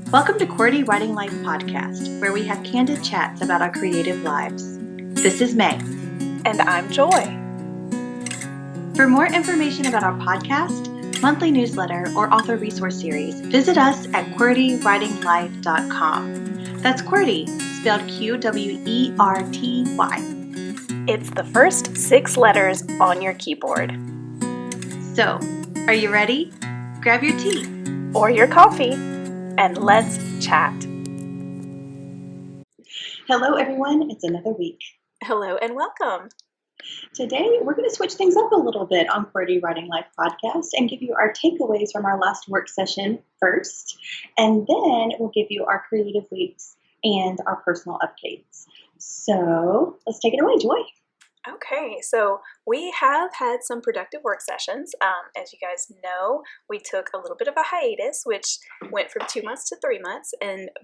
Welcome to QWERTY Writing Life Podcast, where we have candid chats about our creative lives. This is May. And I'm Joy. For more information about our podcast, monthly newsletter, or author resource series, visit us at QWERTYWritingLife.com. That's QWERTY, spelled QWERTY. It's the first 6 letters on your keyboard. So, are you ready? Grab your tea. Or your coffee, and let's chat. Hello, everyone. It's another week. Hello and welcome. Today, we're going to switch things up a little bit on QWERTY Writing Life podcast and give you our takeaways from our last work session first, and then we'll give you our creative weeks and our personal updates. So let's take it away, Joy. Okay, so we have had some productive work sessions. As you guys know, we took a little bit of a hiatus, which went from 2 months to 3 months,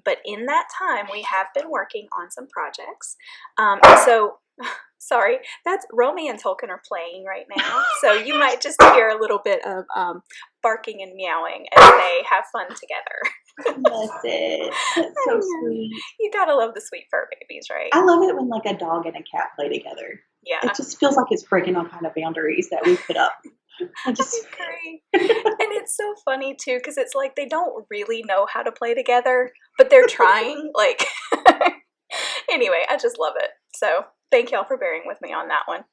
but in that time, we have been working on some projects. Sorry, that's Romeo and Tolkien are playing right now, so you might just hear a little bit of barking and meowing as they have fun together. That's it. That's so sweet. You gotta love the sweet fur babies, right? I love it when like a dog and a cat play together. Yeah. It just feels like it's breaking all kind of boundaries that we put up. I agree. And it's so funny too, because it's like they don't really know how to play together, but they're trying. Anyway, I just love it. So thank y'all for bearing with me on that one.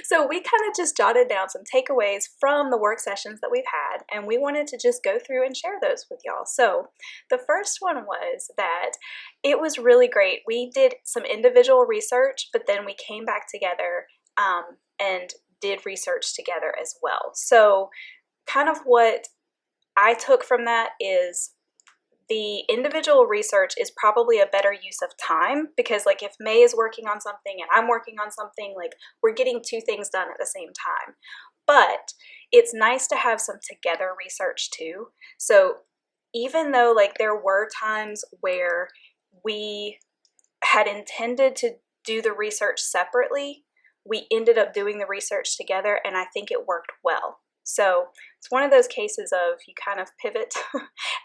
So we kind of just jotted down some takeaways from the work sessions that we've had, and we wanted to just go through and share those with y'all. So the first one was that it was really great. We did some individual research, but then we came back together and did research together as well. So kind of what I took from that is the individual research is probably a better use of time, because like if May is working on something and I'm working on something, like we're getting 2 things done at the same time. But it's nice to have some together research too. So even though like there were times where we had intended to do the research separately, we ended up doing the research together, and I think it worked well. So it's one of those cases of you kind of pivot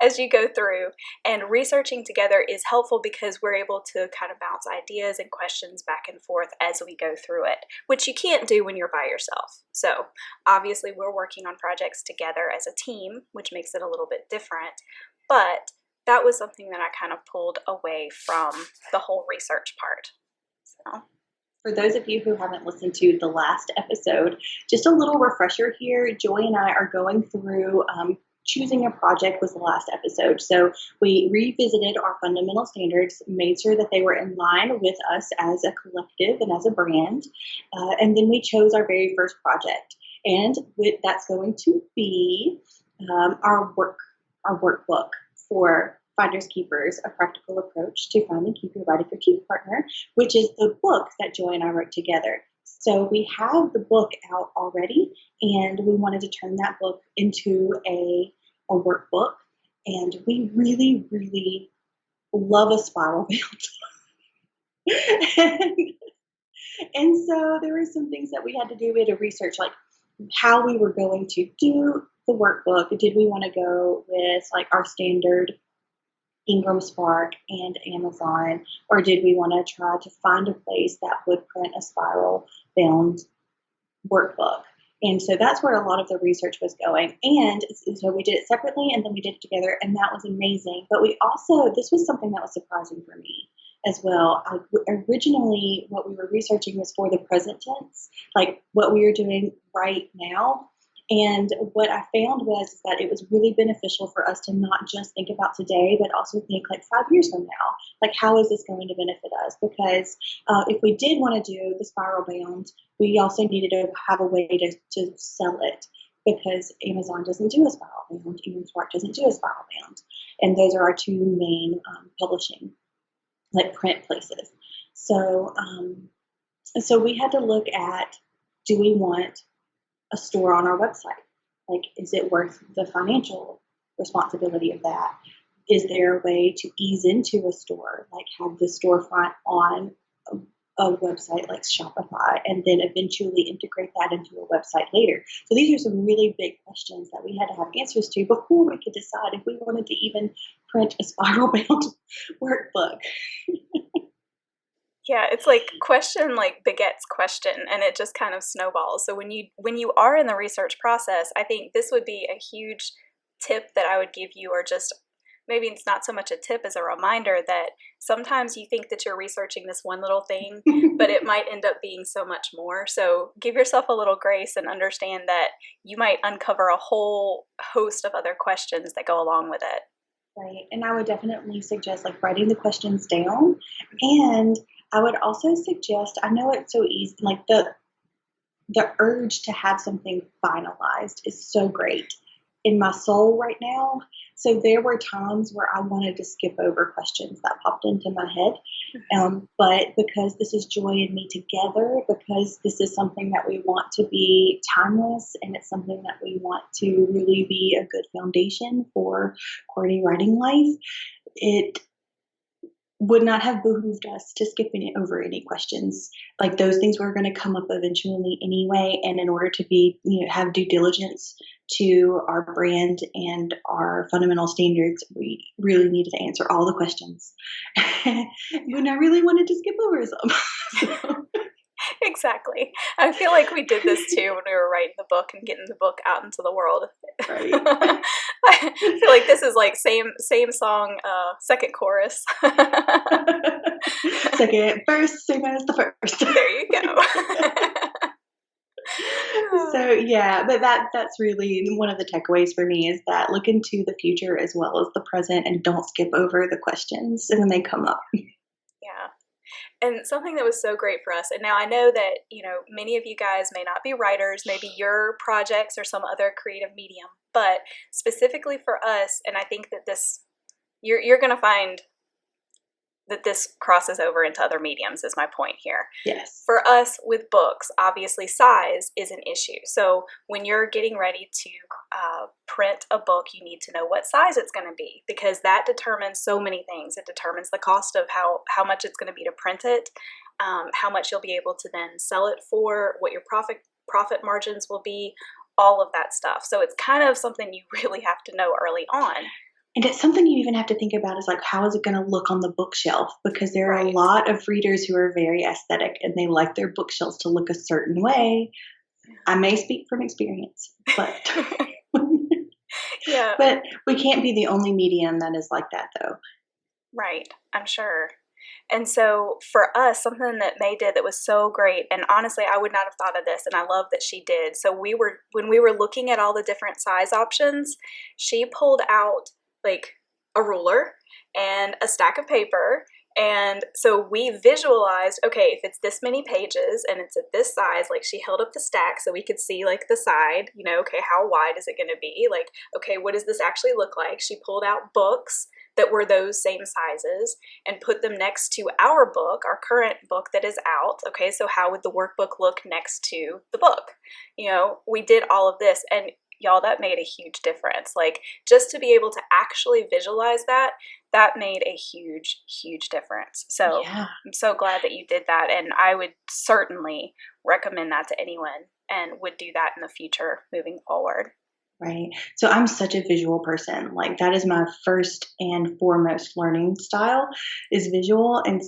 as you go through, and researching together is helpful because we're able to kind of bounce ideas and questions back and forth as we go through it, which you can't do when you're by yourself. So obviously we're working on projects together as a team, which makes it a little bit different, but that was something that I kind of pulled away from the whole research part. So. For those of you who haven't listened to the last episode, just a little refresher here. Joy and I are going through choosing a project was the last episode. So we revisited our fundamental standards, made sure that they were in line with us as a collective and as a brand, and then we chose our very first project. And that's going to be our workbook for Finders Keepers, A Practical Approach to Find and Keep Your Writing Critique Partner, which is the book that Joy and I wrote together. So we have the book out already, and we wanted to turn that book into a workbook. And we really, really love a spiral bound. And so there were some things that we had to do. We had to research like how we were going to do the workbook. Did we want to go with like our standard Ingram Spark and Amazon, or did we want to try to find a place that would print a spiral bound workbook? And so that's where a lot of the research was going. And so we did it separately and then we did it together, and that was amazing. But we also, this was something that was surprising for me as well. Originally, what we were researching was for the present tense, like what we are doing right now. And what I found was that it was really beneficial for us to not just think about today, but also think like 5 years from now, like how is this going to benefit us? Because if we did want to do the spiral bound, we also needed to have a way to sell it, because Amazon doesn't do a spiral bound, Ingram Spark doesn't do a spiral bound. And those are our 2 main publishing, like print places. So, so we had to look at, do we want a store on our website? Like, is it worth the financial responsibility of that? Is there a way to ease into a store, like have the storefront on a website like Shopify, and then eventually integrate that into a website later? So these are some really big questions that we had to have answers to before we could decide if we wanted to even print a spiral bound workbook. Yeah, it's like question like begets question, and it just kind of snowballs. So when you are in the research process, I think this would be a huge tip that I would give you, or just maybe it's not so much a tip as a reminder that sometimes you think that you're researching this one little thing, but it might end up being so much more. So give yourself a little grace and understand that you might uncover a whole host of other questions that go along with it. Right. And I would definitely suggest like writing the questions down. And I would also suggest, I know it's so easy, like the urge to have something finalized is so great in my soul right now. So there were times where I wanted to skip over questions that popped into my head. But because this is Joy and me together, because this is something that we want to be timeless, and it's something that we want to really be a good foundation for QWERTY writing life, it would not have behooved us to skip over any questions. Like those things were going to come up eventually anyway. And in order to be, have due diligence to our brand and our fundamental standards, we really needed to answer all the questions. When I really wanted to skip over some. Exactly. I feel like we did this too when we were writing the book and getting the book out into the world. Right. I feel like this is like same song, second chorus. Second verse, same as the first. There you go. So yeah, but that's really one of the takeaways for me, is that look into the future as well as the present, and don't skip over the questions when they come up. Yeah. And something that was so great for us, and now I know that, many of you guys may not be writers, maybe your projects or some other creative medium, but specifically for us, and I think that this, you're going to find that this crosses over into other mediums is my point here. Yes. For us with books, obviously size is an issue. So when you're getting ready to print a book, you need to know what size it's going to be, because that determines so many things. It determines the cost of how much it's going to be to print it, how much you'll be able to then sell it for, what your profit margins will be, all of that stuff. So it's kind of something you really have to know early on. And it's something you even have to think about, is like, how is it going to look on the bookshelf? Because there are Right. a lot of readers who are very aesthetic and they like their bookshelves to look a certain way. I may speak from experience, but yeah. But we can't be the only medium that is like that, though. Right, I'm sure. And so for us, something that May did that was so great, and honestly, I would not have thought of this, and I love that she did. So when we were looking at all the different size options, she pulled out like a ruler and a stack of paper. And so we visualized, okay, if it's this many pages and it's at this size, like she held up the stack so we could see like the side, okay, how wide is it going to be? Like, okay, what does this actually look like? She pulled out books that were those same sizes and put them next to our book, our current book that is out. Okay, so how would the workbook look next to the book? We did all of this, and y'all, that made a huge difference. Like, just to be able to actually visualize that made a huge, huge difference. So yeah. I'm so glad that you did that, and I would certainly recommend that to anyone and would do that in the future moving forward. Right. So I'm such a visual person. Like, that is my first and foremost learning style, is visual. And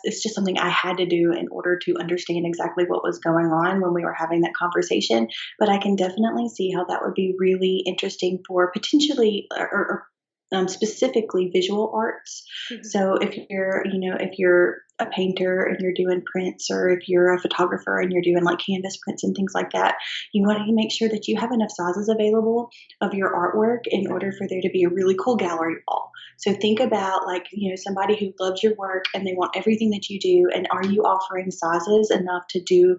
it's just something I had to do in order to understand exactly what was going on when we were having that conversation. But I can definitely see how that would be really interesting for potentially or specifically visual arts. Mm-hmm. So if you're a painter and you're doing prints, or if you're a photographer and you're doing like canvas prints and things like that, you want to make sure that you have enough sizes available of your artwork in order for there to be a really cool gallery wall. So think about somebody who loves your work and they want everything that you do, and are you offering sizes enough to do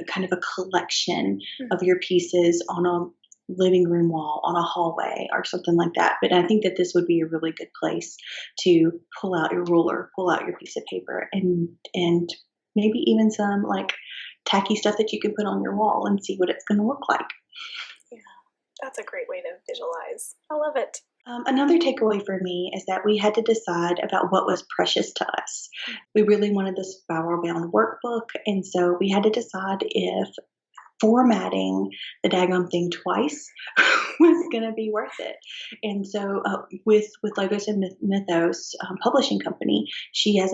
kind of a collection of your pieces on a living room wall, on a hallway, or something like that. But I think that this would be a really good place to pull out your ruler, pull out your piece of paper, and maybe even some like tacky stuff that you can put on your wall and see what it's going to look like. Yeah, that's a great way to visualize. I love it. Another takeaway for me is that we had to decide about what was precious to us. We really wanted this spiral bound workbook, and so we had to decide if formatting the daggum thing twice was going to be worth it. And so with Logos and Mythos publishing company, Joy has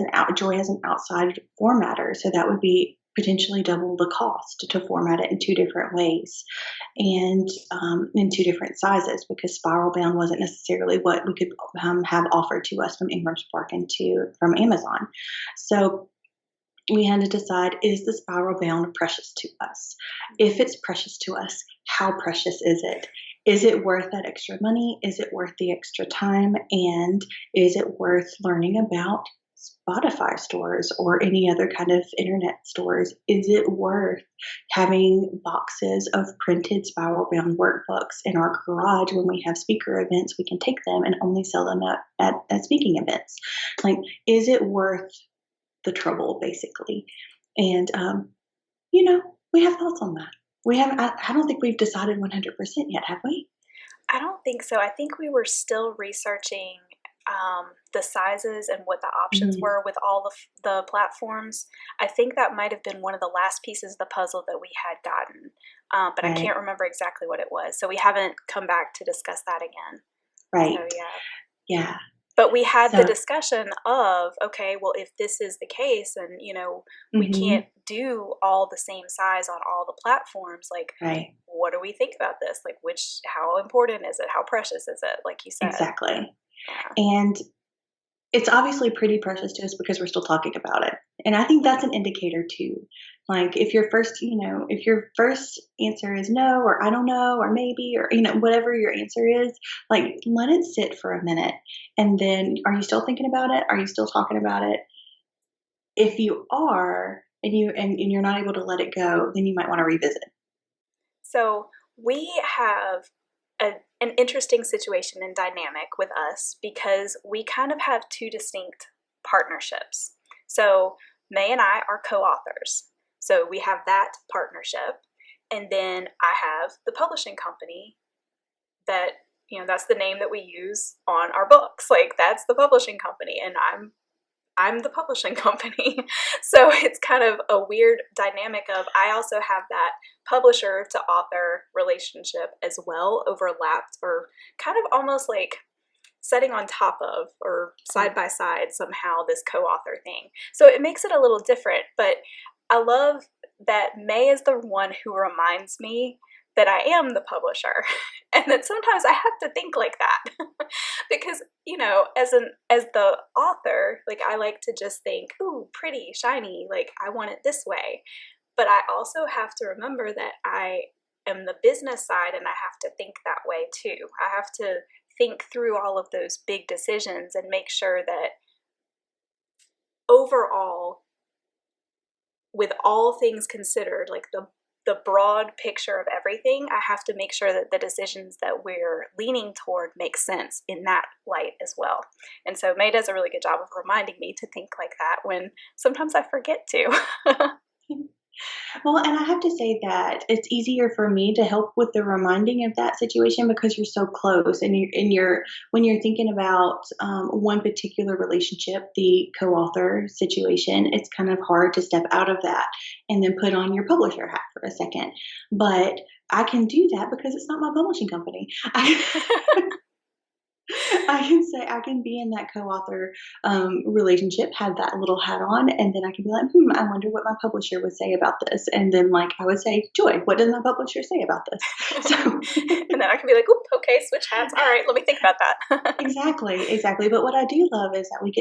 an outside formatter, so that would be potentially double the cost to format it in 2 different ways and in 2 different sizes, because spiral bound wasn't necessarily what we could have offered to us from Ingram Spark and from Amazon. So we had to decide, is the spiral bound precious to us? If it's precious to us, how precious is it? Is it worth that extra money? Is it worth the extra time? And is it worth learning about Spotify stores or any other kind of internet stores? Is it worth having boxes of printed spiral bound workbooks in our garage when we have speaker events? We can take them and only sell them at speaking events. Like, is it worth the trouble, basically? And we have thoughts on that. We haven't. I don't think we've decided 100% yet, have we? I don't think so. I think we were still researching the sizes and what the options were with all the platforms. I think that might have been one of the last pieces of the puzzle that we had gotten, but right. I can't remember exactly what it was. So we haven't come back to discuss that again. Right. So, yeah. But we had the discussion of, okay, well, if this is the case and, we can't do all the same size on all the platforms, like, right. What do we think about this? Like, how important is it? How precious is it? Like you said. Exactly. Yeah. And it's obviously pretty precious to us because we're still talking about it. And I think that's an indicator too. Like, if your first answer is no, or I don't know, or maybe, or, whatever your answer is, like, let it sit for a minute. And then, are you still thinking about it? Are you still talking about it? If you are, and you're not able to let it go, then you might want to revisit. So we have an interesting situation and dynamic with us because we kind of have 2 distinct partnerships. So May and I are co-authors. So we have that partnership. And then I have the publishing company that, that's the name that we use on our books. Like, that's the publishing company, and I'm the publishing company. So it's kind of a weird dynamic of, I also have that publisher to author relationship as well, overlapped, or kind of almost like setting on top of or side by side somehow this co-author thing. So it makes it a little different, but I love that May is the one who reminds me that I am the publisher, and that sometimes I have to think like that because, as the author, like, I like to just think, ooh, pretty, shiny, like, I want it this way. But I also have to remember that I am the business side, and I have to think that way too. I have to think through all of those big decisions and make sure that overall, with all things considered, like the broad picture of everything, I have to make sure that the decisions that we're leaning toward make sense in that light as well. And so May does a really good job of reminding me to think like that when sometimes I forget to. Well, and I have to say that it's easier for me to help with the reminding of that situation because you're so close, and when you're thinking about one particular relationship, the co-author situation, it's kind of hard to step out of that and then put on your publisher hat for a second. But I can do that because it's not my publishing company. I can be in that co-author relationship, have that little hat on, and then I can be like, I wonder what my publisher would say about this. And then, like, I would say, Joy, what does my publisher say about this? So, and then I can be like, oop, okay, switch hats. All right, let me think about that. Exactly. But what I do love is that we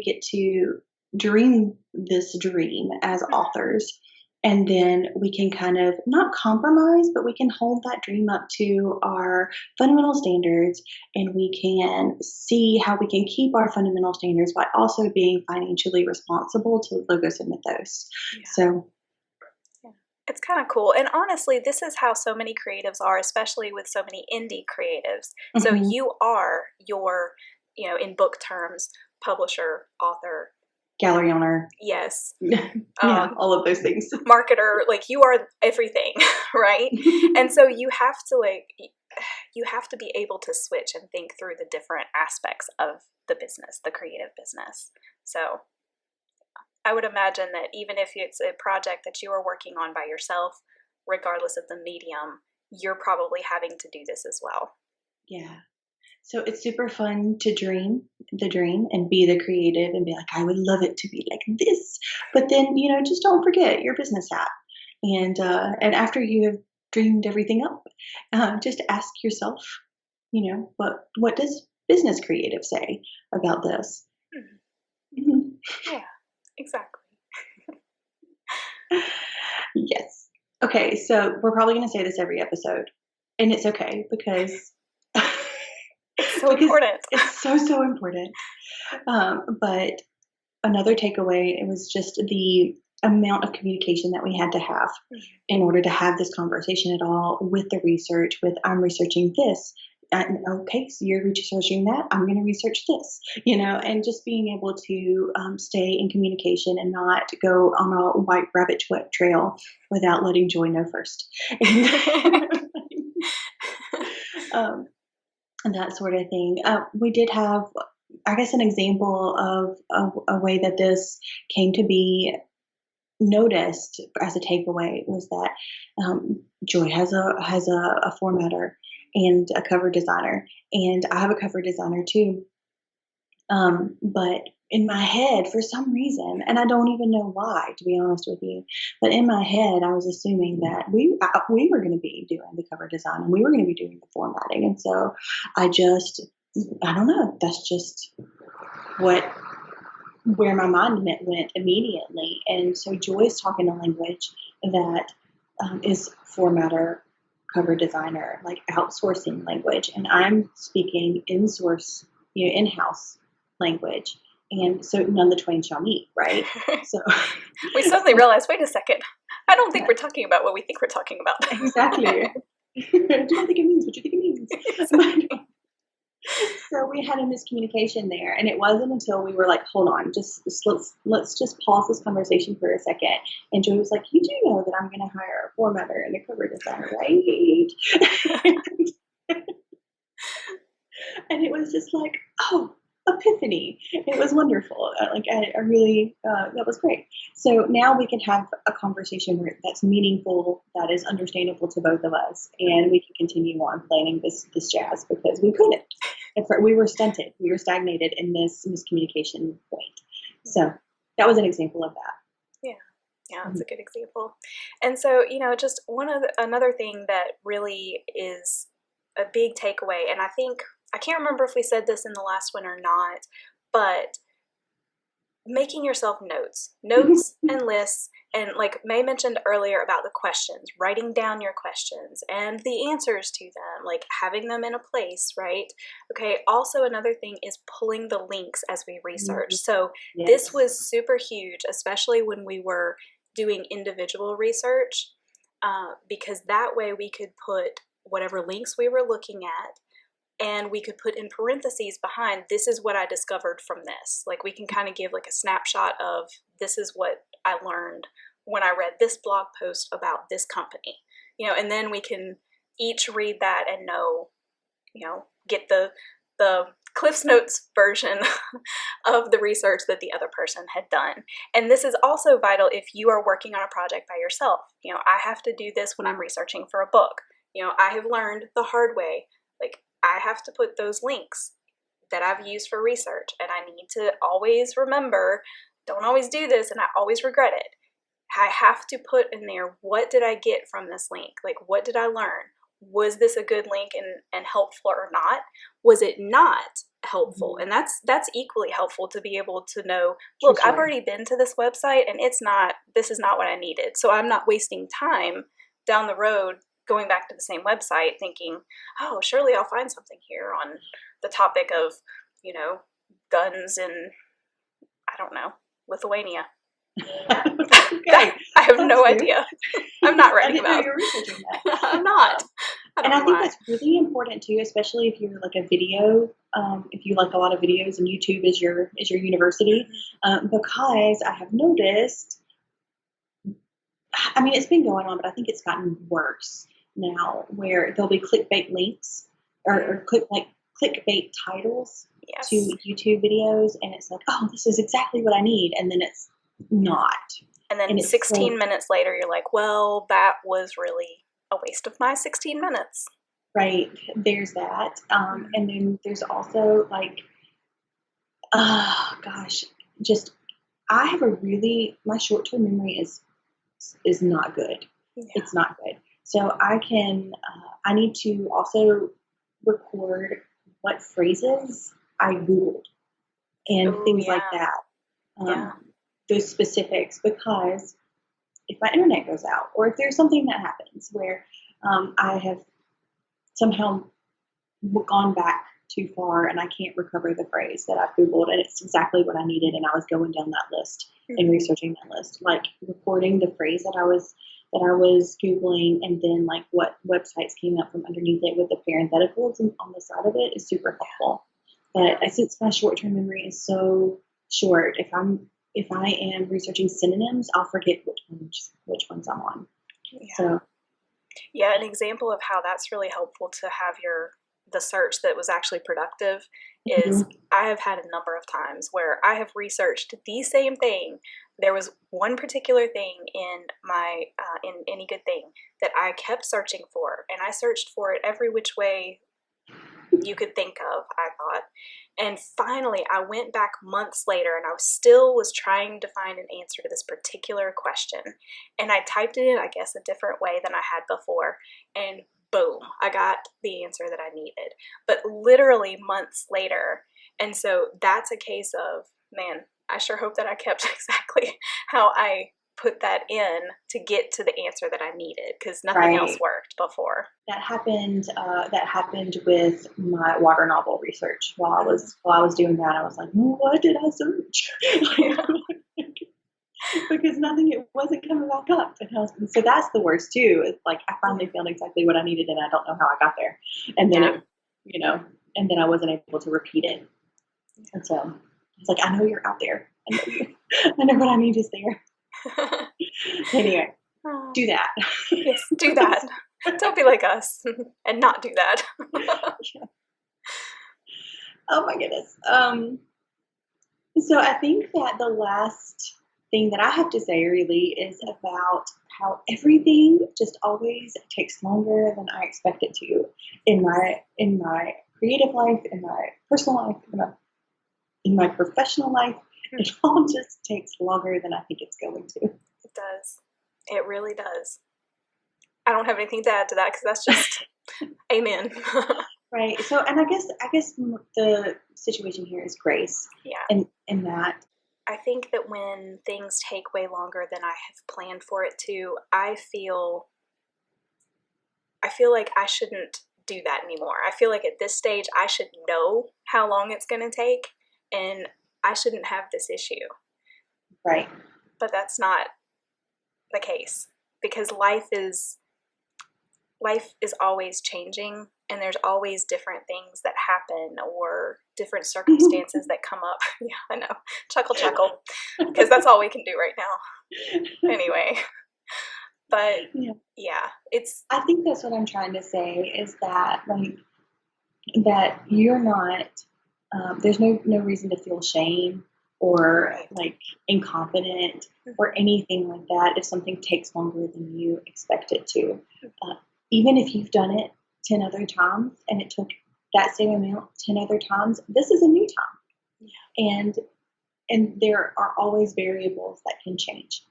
get to dream this dream as authors. And then we can kind of not compromise, but we can hold that dream up to our fundamental standards, and we can see how we can keep our fundamental standards by also being financially responsible to Logos and Mythos. Yeah. So, yeah. It's kind of cool. And honestly, this is how so many creatives are, especially with so many indie creatives. So you are your, in book terms, publisher, author, gallery owner. Yes. All of those things. Marketer, like, you are everything, right? And so you have to be able to switch and think through the different aspects of the business, the creative business. So I would imagine that even if it's a project that you are working on by yourself, regardless of the medium, you're probably having to do this as well. Yeah. So it's super fun to dream the dream and be the creative and be like, I would love it to be like this. But then, just don't forget your business hat. And after you have dreamed everything up, just ask yourself, what does business creative say about this? Mm-hmm. Yeah, exactly. Yes. Okay, so we're probably going to say this every episode, and it's okay because it's so important. It's so important. But another takeaway, it was just the amount of communication that we had to have in order to have this conversation at all with the research, with I'm researching this. Okay, so you're researching that. I'm going to research this, and just being able to stay in communication and not go on a white rabbit trail without letting Joy know first. And that sort of thing. We did have, I guess, an example of a way that this came to be noticed as a takeaway was that Joy has a formatter and a cover designer, and I have a cover designer too. But in my head, for some reason, and I don't even know why, to be honest with you, but in my head, I was assuming that we were going to be doing the cover design and we were going to be doing the formatting, and so I don't know. That's just where my mind went immediately. And so Joy's talking a language that is formatter, cover designer, like outsourcing language, and I'm speaking in-house language. And so none of the twain shall meet, right? So we suddenly realized, wait a second, I don't think we're talking about what we think we're talking about. Exactly. You don't think it means what you think it means. Exactly. So we had a miscommunication there, and it wasn't until we were like, hold on, let's just pause this conversation for a second. And Joy was like, you do know that I'm going to hire a formatter and a cover designer, right? And it was just like, oh, epiphany. It was wonderful. I really, that was great. So now we can have a conversation that's meaningful, that is understandable to both of us, and we can continue on planning this jazz because we couldn't. We were stunted. We were stagnated in this miscommunication point. So that was an example of that. Yeah, that's a good example. And so, just another thing that really is a big takeaway, and I can't remember if we said this in the last one or not, but making yourself notes and lists, and like May mentioned earlier about the questions, writing down your questions and the answers to them, like having them in a place, right? Okay, also another thing is pulling the links as we research. So This was super huge, especially when we were doing individual research, because that way we could put whatever links we were looking at, and we could put in parentheses behind, this is what I discovered from this. Like we can kind of give like a snapshot of, this is what I learned when I read this blog post about this company, and then we can each read that and know, get the Cliff's Notes version of the research that the other person had done. And this is also vital if you are working on a project by yourself. I have to do this when I'm researching for a book. I have learned the hard way, like I have to put those links that I've used for research, and I need to always remember, don't always do this, and I always regret it. I have to put in there, what did I get from this link? Like, what did I learn? Was this a good link and helpful or not? Was it not helpful? And that's equally helpful to be able to know, look, I've already been to this website and this is not what I needed. So I'm not wasting time down the road going back to the same website thinking, oh, surely I'll find something here on the topic of, guns in, I don't know, Lithuania. Okay. I have no idea. I'm not writing about it. You're researching that. I'm not. I think that's really important too, especially if you're like a video, if you like a lot of videos and YouTube is your university, because I have noticed, I mean, it's been going on, but I think it's gotten worse now, where there'll be clickbait links or clickbait titles to YouTube videos, and it's like, oh, this is exactly what I need, and then it's not. And then And it's 16 minutes later, you're like, well, that was really a waste of my 16 minutes. right. There's that. And then there's also like, gosh, just I have my short-term memory is not good. Yeah. It's not good. So I need to also record what phrases I Googled and things like that. Those specifics, because if my internet goes out or if there's something that happens where I have somehow gone back too far and I can't recover the phrase that I've Googled and it's exactly what I needed and I was going down that list and researching that list, like recording the phrase that I was Googling and then like what websites came up from underneath it with the parentheticals on the side of it is super helpful. But since my short-term memory is so short, if I am researching synonyms, I'll forget which ones I'm on. Yeah. So yeah, an example of how that's really helpful to have the search that was actually productive is I have had a number of times where I have researched the same thing. There was one particular thing in my in Any Good Thing that I kept searching for, and I searched for it every which way you could think of, I thought. And finally, I went back months later and I was trying to find an answer to this particular question. And I typed it in, I guess, a different way than I had before. And boom, I got the answer that I needed. But literally months later. And so that's a case of, man, I sure hope that I kept exactly how I put that in to get to the answer that I needed, because nothing else worked before. That happened with my water novel research. While I was doing that, I was like, what did I search? Because it wasn't coming back up. And so that's the worst too. It's like I finally found exactly what I needed and I don't know how I got there. And then and then I wasn't able to repeat it. And so it's like, I know you're out there. I know what I need is there. Anyway, do that. Yes, do that. Don't be like us and not do that. Yeah. Oh my goodness. So I think that the last thing that I have to say really is about how everything just always takes longer than I expect it to in my creative life, in my personal life, in my professional life. It all just takes longer than I think it's going to. It does. It really does. I don't have anything to add to that because that's just amen. Right. So, and I guess the situation here is grace. Yeah. In that, I think that when things take way longer than I have planned for it to, I feel like I shouldn't do that anymore. I feel like at this stage I should know how long it's going to take, and I shouldn't have this issue. Right. But that's not the case, because life is always changing, and there's always different things that happen or different circumstances that come up. Yeah, I know. Chuckle, because that's all we can do right now. Anyway, but yeah, I think that's what I'm trying to say is that that you're not. There's no reason to feel shame or like incompetent or anything like that if something takes longer than you expect it to. Even if you've done it 10 other times and it took that same amount 10 other times, this is a new time. Yeah. And there are always variables that can change.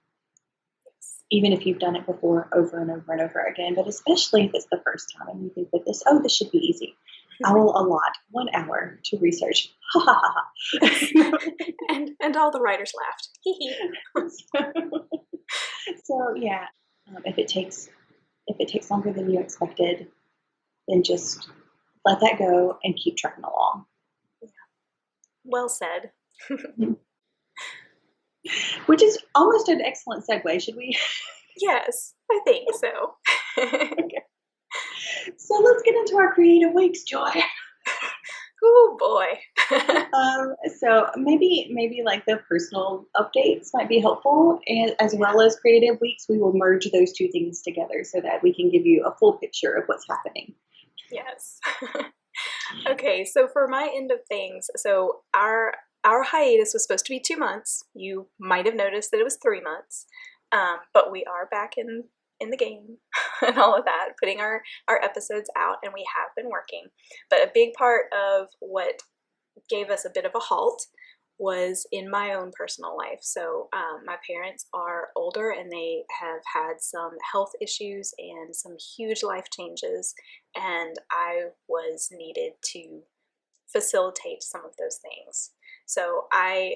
Even if you've done it before over and over and over again, but especially if it's the first time and you think that this should be easy. I will allot 1 hour to research. Ha ha ha ha. And all the writers laughed. So yeah, if it takes longer than you expected, then just let that go and keep trucking along. Yeah. Well said. Which is almost an excellent segue. Should we? Yes, I think so. Okay. So let's get into our creative weeks, Joy. Oh boy. So maybe like the personal updates might be helpful, and as well as creative weeks, we will merge those two things together so that we can give you a full picture of what's happening. Yes. Okay, so for my end of things, so our our hiatus was supposed to be 2 months. You might have noticed that it was 3 months, but we are back in the game and all of that, putting our episodes out, and we have been working. But a big part of what gave us a bit of a halt was in my own personal life. So my parents are older and they have had some health issues and some huge life changes, and I was needed to facilitate some of those things. So I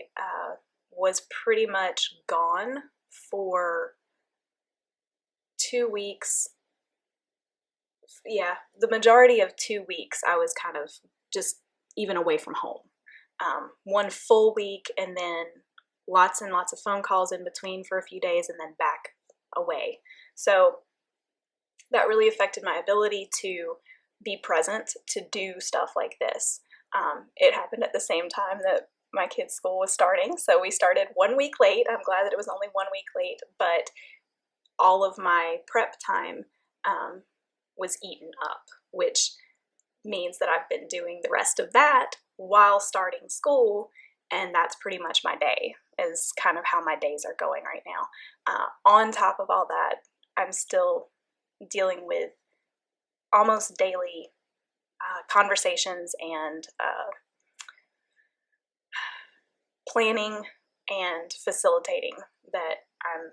was pretty much gone for 2 weeks. Yeah, the majority of 2 weeks I was kind of just even away from home. 1 full week, and then lots and lots of phone calls in between for a few days, and then back away. So that really affected my ability to be present to do stuff like this. It happened at the same time that my kids' school was starting, so we started 1 week late. I'm glad that it was only 1 week late, but all of my prep time was eaten up, which means that I've been doing the rest of that while starting school, and that's pretty much my day, is kind of how my days are going right now. On top of all that, I'm still dealing with almost daily conversations and planning and facilitating that I'm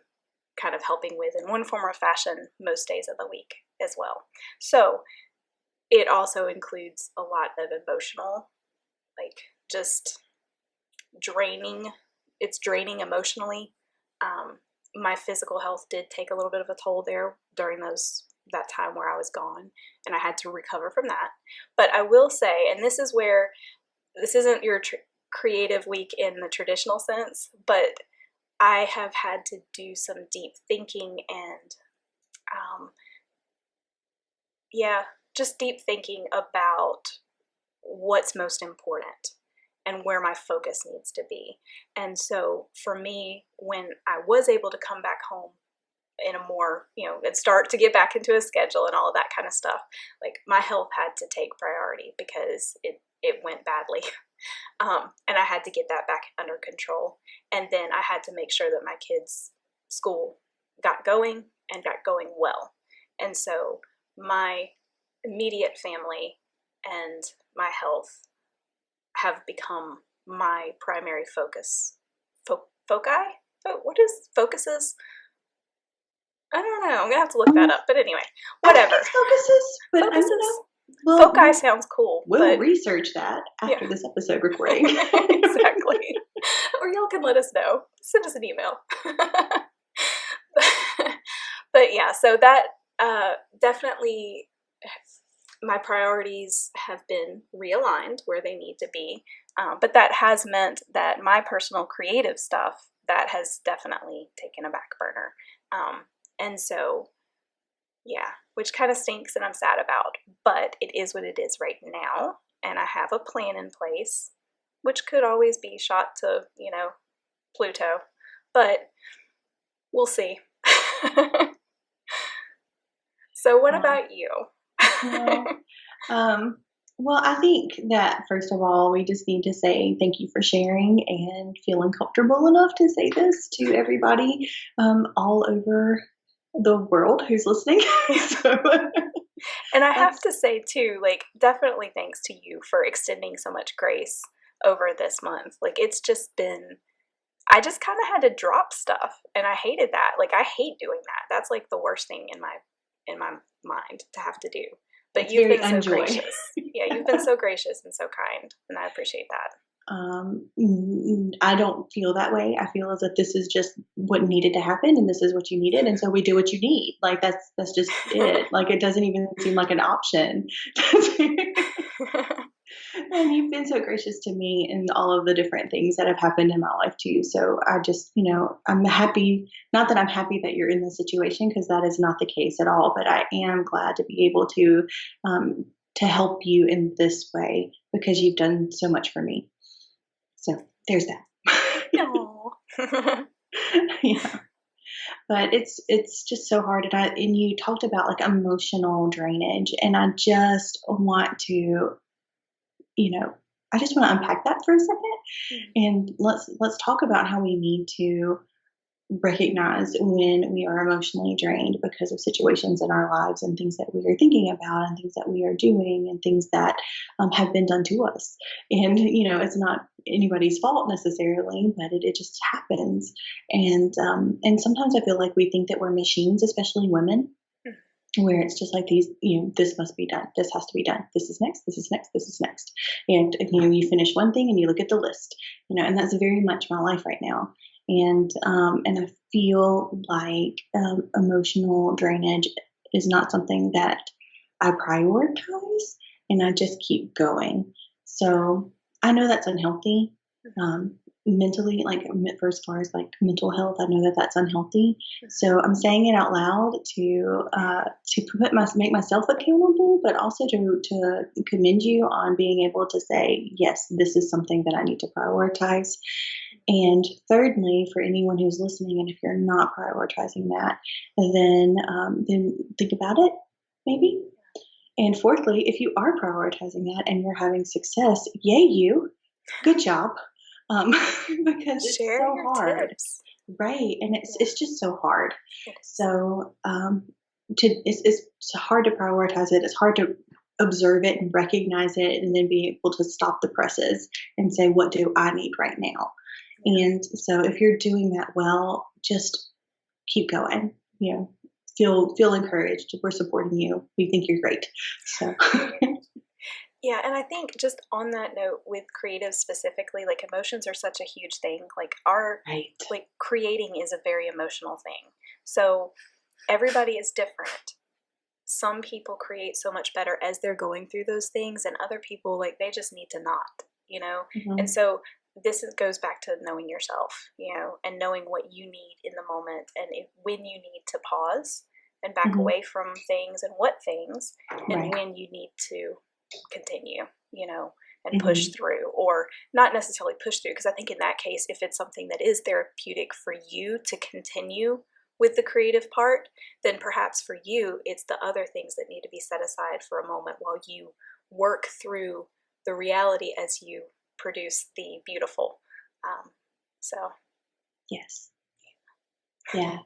kind of helping with in one form or fashion most days of the week as well. So it also includes a lot of emotional, like just draining. It's draining emotionally. My physical health did take a little bit of a toll there during that time where I was gone, and I had to recover from that. But I will say, and this is where this isn't your creative week in the traditional sense, but I have had to do some deep thinking and just deep thinking about what's most important and where my focus needs to be. And so for me, when I was able to come back home in a more, and start to get back into a schedule and all of that kind of stuff, like my health had to take priority because it went badly. And I had to get that back under control. And then I had to make sure that my kids' school got going and got going well. And so my immediate family and my health have become my primary focus. Foci? What is focuses? I don't know. I'm going to have to look that up. But anyway, whatever. Focuses, but focuses. I don't know. Well, foci sounds cool. We'll research that after this episode recording. Exactly. Or y'all can let us know. Send us an email. But yeah, so that definitely, my priorities have been realigned where they need to be. But that has meant that my personal creative stuff, that has definitely taken a back burner. And so, yeah, which kind of stinks and I'm sad about, but it is what it is right now. And I have a plan in place, which could always be shot to, Pluto, but we'll see. So what about you? Well, I think that first of all, we just need to say thank you for sharing and feeling comfortable enough to say this to everybody all over the world who's listening. And I have to say too, definitely thanks to you for extending so much grace over this month. It's just been, I just kind of had to drop stuff, and I hated that. I hate doing that. That's the worst thing in my mind to have to do. But you've been so gracious. Yeah, you've been so gracious and so kind, and I appreciate that. I don't feel that way. I feel as if this is just what needed to happen, and this is what you needed, and so we do what you need. That's just it. It doesn't even seem like an option. And you've been so gracious to me in all of the different things that have happened in my life too. So I just, I'm happy, not that I'm happy that you're in this situation, because that is not the case at all, but I am glad to be able to help you in this way, because you've done so much for me. So there's that. No. Yeah. But it's just so hard. And you talked about emotional drainage, and I just want to, I just want to unpack that for a second, and let's talk about how we need to recognize when we are emotionally drained because of situations in our lives and things that we are thinking about and things that we are doing and things that have been done to us. And, it's not anybody's fault necessarily, but it just happens. And sometimes I feel like we think that we're machines, especially women, where it's just like these, this must be done. This has to be done. This is next. This is next. This is next. And, you finish one thing and you look at the list, and that's very much my life right now. And I feel like emotional drainage is not something that I prioritize, and I just keep going. So I know that's unhealthy. Mentally, like for as far as like mental health, I know that that's unhealthy. So I'm saying it out loud to make myself accountable, but also to commend you on being able to say, yes, this is something that I need to prioritize. And thirdly, for anyone who's listening, and if you're not prioritizing that, then think about it, maybe. And fourthly, if you are prioritizing that and you're having success, yay you, good job, because it's Share so your hard, tips. right? And it's just so hard. So it's hard to prioritize it. It's hard to observe it and recognize it, and then be able to stop the presses and say, what do I need right now? And so if you're doing that well, just keep going, feel encouraged. We're supporting you. We think you're great. So Yeah, and I think just on that note, with creatives specifically, like emotions are such a huge thing. Like like creating is a very emotional thing. So everybody is different. Some people create so much better as they're going through those things, and other people, like, they just need to not. And so goes back to knowing yourself, and knowing what you need in the moment, and when you need to pause and back away from things, and what things, and when you need to continue, and push through, or not necessarily push through, because I think in that case, if it's something that is therapeutic for you to continue with the creative part, then perhaps for you, it's the other things that need to be set aside for a moment while you work through the reality as you produce the beautiful. So yes, yeah,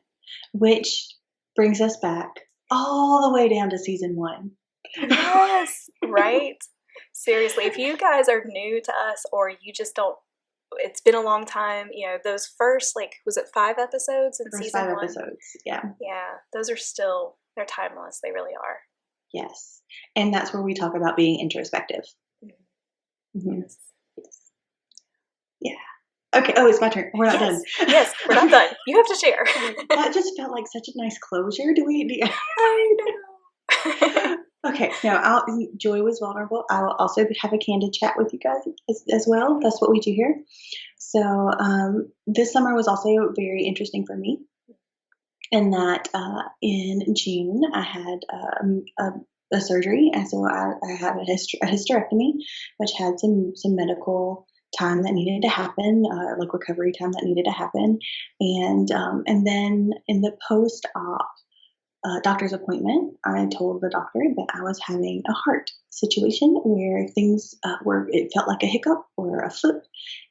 which brings us back all the way down to season 1. Yes, right. Seriously, if you guys are new to us, or you just don't, it's been a long time, those first, was it 5 episodes in season 1? 5 episodes, yeah. Yeah, those are still, they're timeless. They really are. Yes, and that's where we talk about being introspective. Yes. Yeah. Okay. Oh, it's my turn. We're not done. Yes, we're not done. You have to share. That just felt like such a nice closure. I know. Okay. Now, Joy was vulnerable. I will also have a candid chat with you guys as well. That's what we do here. So this summer was also very interesting for me, in that in June I had a surgery, and so I had a hysterectomy, which had some medical time that needed to happen, like recovery time that needed to happen, and then in the post-op doctor's appointment, I told the doctor that I was having a heart situation where things it felt like a hiccup or a flip.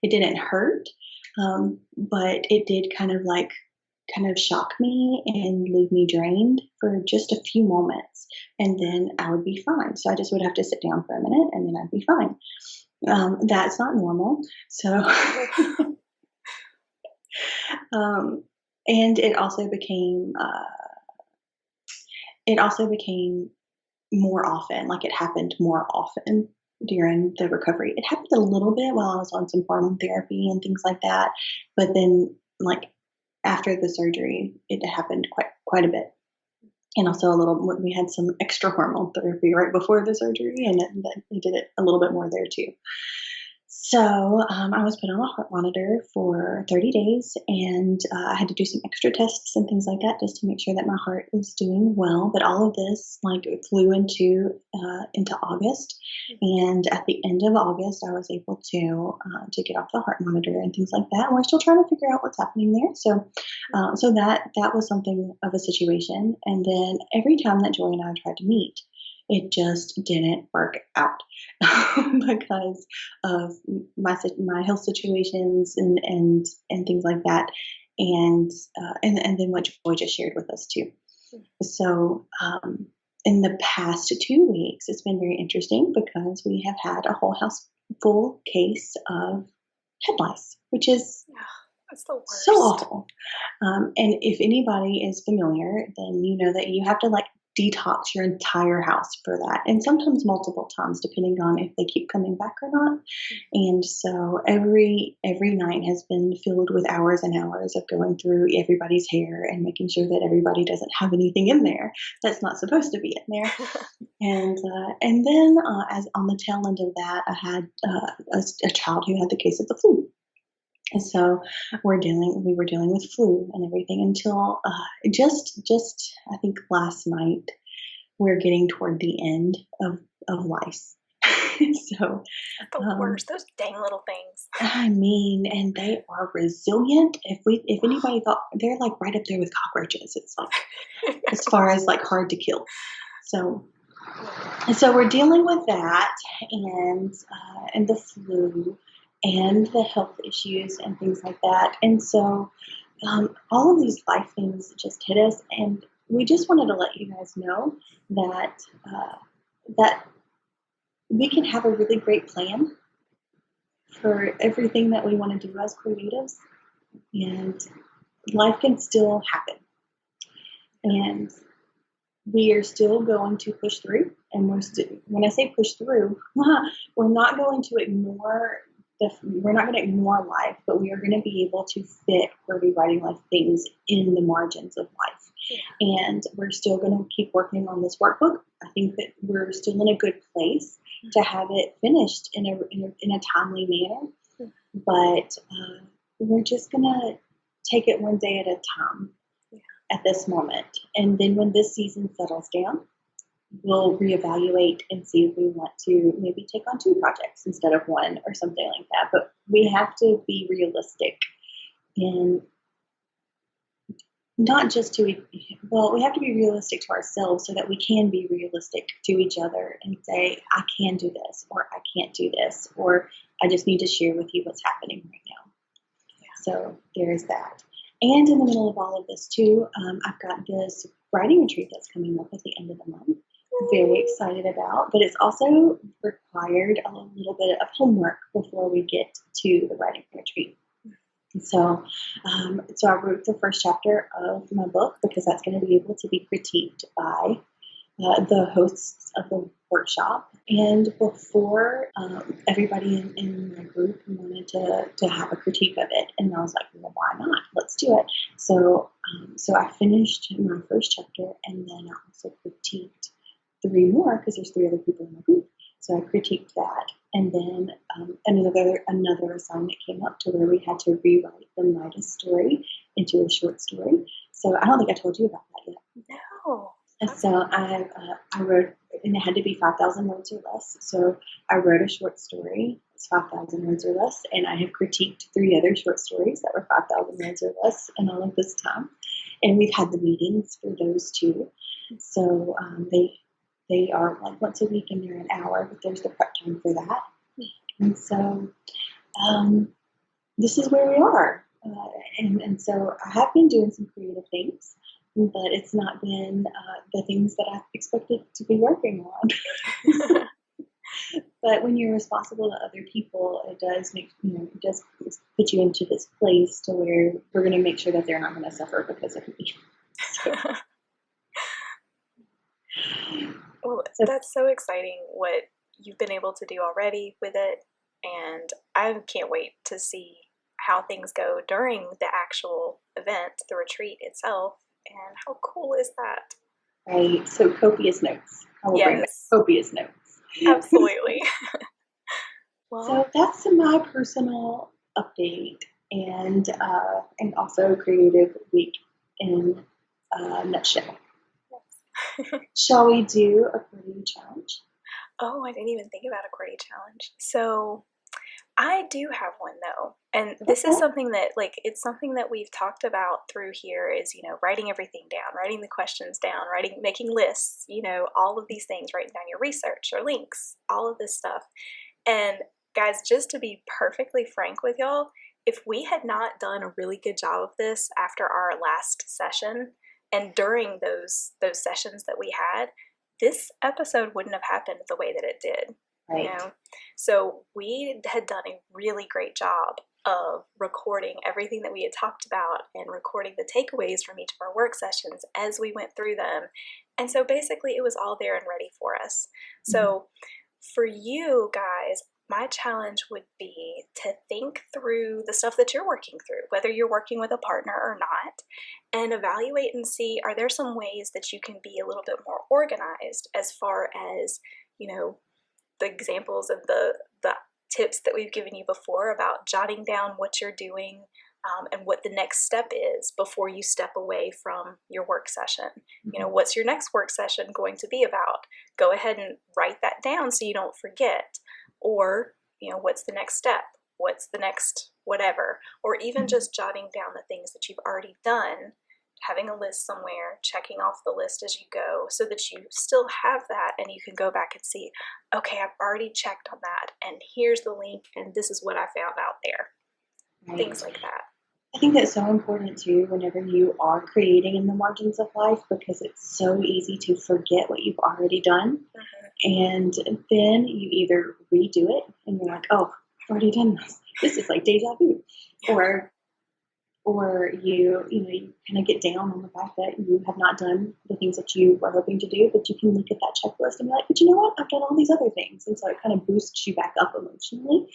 It didn't hurt, but it did kind of shock me and leave me drained for just a few moments, and then I would be fine. So I just would have to sit down for a minute, and then I'd be fine. That's not normal. So, and it also became more often. Like, it happened more often during the recovery. It happened a little bit while I was on some hormone therapy and things like that, but then after the surgery, it happened quite a bit. And also we had some extra hormone therapy right before the surgery, and it did it a little bit more there too. So I was put on a heart monitor for 30 days, and I had to do some extra tests and things like that just to make sure that my heart is doing well. But all of this flew into August, and at the end of August, I was able to get off the heart monitor and things like that. And we're still trying to figure out what's happening there. So that was something of a situation. And then every time that Joy and I tried to meet, it just didn't work out. because of my health situations and things like that, and then what Joy just shared with us too. So in the past 2 weeks, it's been very interesting because we have had a whole house full case of head lice, which is that's the worst. so awful. And if anybody is familiar, then you know that you have to like detox your entire house for that, and sometimes multiple times, depending on if they keep coming back or not. And so every night has been filled with hours and hours of going through everybody's hair and making sure that everybody doesn't have anything in there that's not supposed to be in there. And then as on the tail end of that, I had a child who had the case of the flu. And so we were dealing with flu and everything until just I think last night we're getting toward the end of lice. So the worst, those dang little things. I mean, and they are resilient. If anybody thought, they're like right up there with cockroaches. It's like as far as like hard to kill. So we're dealing with that and the flu and the health issues and things like that. And so all of these life things just hit us, and we just wanted to let you guys know that that we can have a really great plan for everything that we want to do as creatives, and life can still happen. And we are still going to push through, and when I say push through, we're not going to ignore life, but we are going to be able to fit QWERTY writing life things in the margins of life. And we're still going to keep working on this workbook. I think that we're still in a good place to have it finished in a timely manner, but we're just going to take it one day at a time at this moment. And then when this season settles down, we'll reevaluate and see if we want to maybe take on 2 projects instead of 1 or something like that. But we have to be realistic in not just we have to be realistic to ourselves so that we can be realistic to each other and say, I can do this, or I can't do this, or I just need to share with you what's happening right now. So there's that. And in the middle of all of this too, I've got this writing retreat that's coming up at the end of the month. Very excited about, but it's also required a little bit of homework before we get to the writing retreat. And so I wrote the first chapter of my book because that's going to be able to be critiqued by the hosts of the workshop. And before everybody in my group wanted to have a critique of it, and I was like, well, why not? Let's do it. So I finished my first chapter, and then I also critiqued 3 more because there's 3 other people in my group. So I critiqued that, and then another assignment came up to where we had to rewrite the Midas story into a short story. So I don't think I told you about that yet. No. And so I wrote, and it had to be 5,000 words or less. So I wrote a short story. It's 5,000 words or less, and I have critiqued 3 other short stories that were 5,000 words or less in all of this time. And we've had the meetings for those 2. So they are like once a week and they're an hour, but there's the prep time for that. And so this is where we are. And so I have been doing some creative things, but it's not been the things that I expected to be working on. But when you're responsible to other people, it does put you into this place to where we're going to make sure that they're not going to suffer because of me. So. Well, that's so exciting what you've been able to do already with it, and I can't wait to see how things go during the actual event, the retreat itself, and how cool is that? Right, so copious notes. I will bring copious notes. Absolutely. Well, so that's my personal update and also creative week in a nutshell. Shall we do a QWERTY challenge? Oh, I didn't even think about a QWERTY challenge. So I do have one though. And this is something that it's something that we've talked about through here is, writing everything down, writing the questions down, making lists, all of these things, writing down your research or links, all of this stuff. And guys, just to be perfectly frank with y'all, if we had not done a really good job of this after our last session and during those sessions that we had, this episode wouldn't have happened the way that it did. Right. So we had done a really great job of recording everything that we had talked about and recording the takeaways from each of our work sessions as we went through them. And so basically it was all there and ready for us. So for you guys, my challenge would be to think through the stuff that you're working through, whether you're working with a partner or not, and evaluate and see, are there some ways that you can be a little bit more organized as far as, the examples of the tips that we've given you before about jotting down what you're doing and what the next step is before you step away from your work session. What's your next work session going to be about? Go ahead and write that down so you don't forget. Or, what's the next step? What's the next whatever? Or even just jotting down the things that you've already done, having a list somewhere, checking off the list as you go so that you still have that and you can go back and see, okay, I've already checked on that and here's the link and this is what I found out there. Right. Things like that. I think that's so important too whenever you are creating in the margins of life, because it's so easy to forget what you've already done. And then you either redo it and you're like, oh, I've already done this. This is like deja vu. Or you kind of get down on the fact that you have not done the things that you were hoping to do, but you can look at that checklist and be like, but you know what? I've done all these other things. And so it kind of boosts you back up emotionally.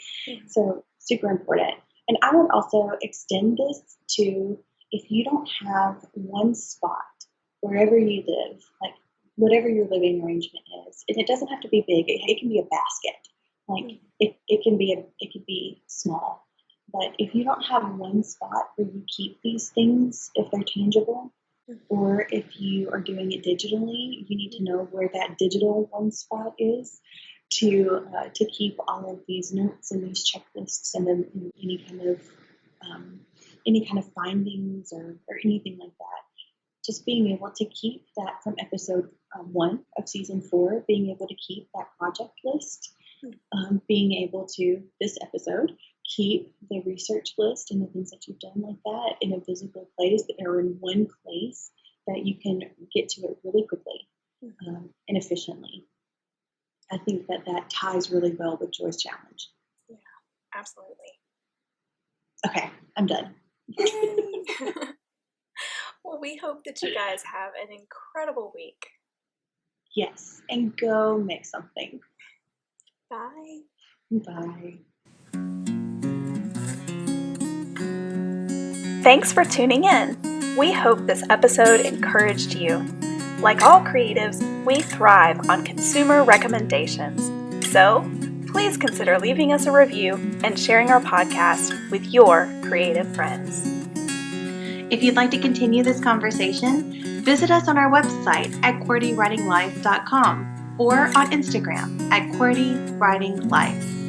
So super important. And I would also extend this to, if you don't have one spot wherever you live, like whatever your living arrangement is, and it doesn't have to be big. It can be a basket. Like it can be small. But if you don't have one spot where you keep these things, if they're tangible, or if you are doing it digitally, you need to know where that digital one spot is to keep all of these notes and these checklists and then any kind of findings or anything like that. Just being able to keep that from episode 1 of season 4, being able to keep that project list, being able to, this episode, keep the research list and the things that you've done like that in a visible place or in one place that you can get to it really quickly and efficiently. I think that ties really well with Joy's challenge. Yeah, absolutely. Okay, I'm done. Well, we hope that you guys have an incredible week. Yes, and go make something. Bye. Bye. Thanks for tuning in. We hope this episode encouraged you. Like all creatives, we thrive on consumer recommendations. So, please consider leaving us a review and sharing our podcast with your creative friends. If you'd like to continue this conversation, visit us on our website at QWERTYWritingLife.com or on Instagram at QWERTYWritingLife.